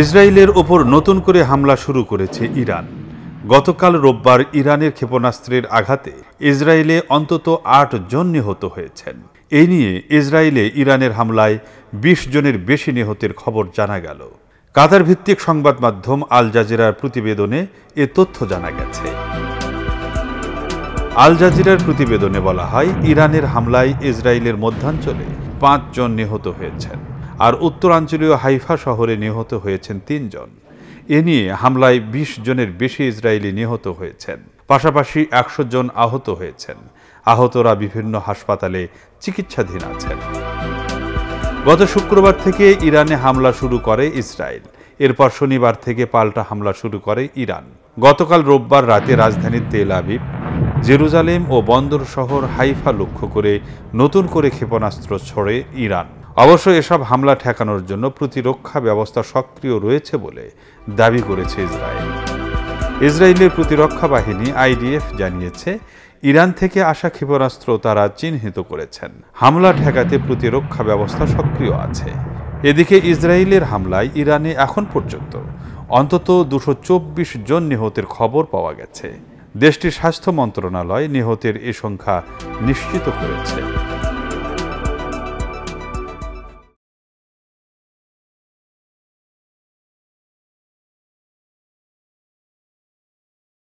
ইসরায়েলের ওপর নতুন করে হামলা শুরু করেছে ইরান। গতকাল রোববার ইরানের ক্ষেপণাস্ত্রের আঘাতে ইসরায়েলে অন্তত ৮ জন নিহত হয়েছেন। এই নিয়ে ইসরায়েলে ইরানের হামলায় ২০ জনের বেশি নিহতের খবর জানা গেল। কাতার ভিত্তিক সংবাদ মাধ্যম আল জাজিরার প্রতিবেদনে এ তথ্য জানা গেছে। আল জাজিরার প্রতিবেদনে বলা হয়, ইরানের হামলায় ইসরায়েলের মধ্যাঞ্চলে ৫ জন নিহত হয়েছেন, আর উত্তরাঞ্চলীয় হাইফা শহরে নিহত হয়েছেন ৩ জন। এ নিয়ে হামলায় ২০ জনের বেশি ইসরায়েলি নিহত হয়েছেন, পাশাপাশি ১০০ জন আহত হয়েছেন। আহতরা বিভিন্ন হাসপাতালে চিকিৎসাধীন আছেন। গত শুক্রবার থেকে ইরানে হামলা শুরু করে ইসরায়েল। এরপর শনিবার থেকে পাল্টা হামলা শুরু করে ইরান। গতকাল রোববার রাতে রাজধানী তেল আবিব, জেরুজালেম ও বন্দর শহর হাইফা লক্ষ্য করে নতুন করে ক্ষেপণাস্ত্র ছোড়ে ইরান। অবশ্য এসব হামলা ঠেকানোর জন্য প্রতিরক্ষা ব্যবস্থা সক্রিয় রয়েছে বলে দাবি করেছে ইসরায়েল। ইসরায়েলের প্রতিরক্ষা বাহিনী আইডিএফ জানিয়েছে, ইরান থেকে আসা ক্ষেপণাস্ত্র তারা চিহ্নিত করেছেন। হামলা ঠেকাতে প্রতিরক্ষা ব্যবস্থা সক্রিয় আছে। এদিকে ইসরায়েলের হামলায় ইরানে এখন পর্যন্ত অন্তত ২২৪ জন নিহতের খবর পাওয়া গেছে। দেশটির স্বাস্থ্য মন্ত্রণালয় নিহতের এ সংখ্যা নিশ্চিত করেছে।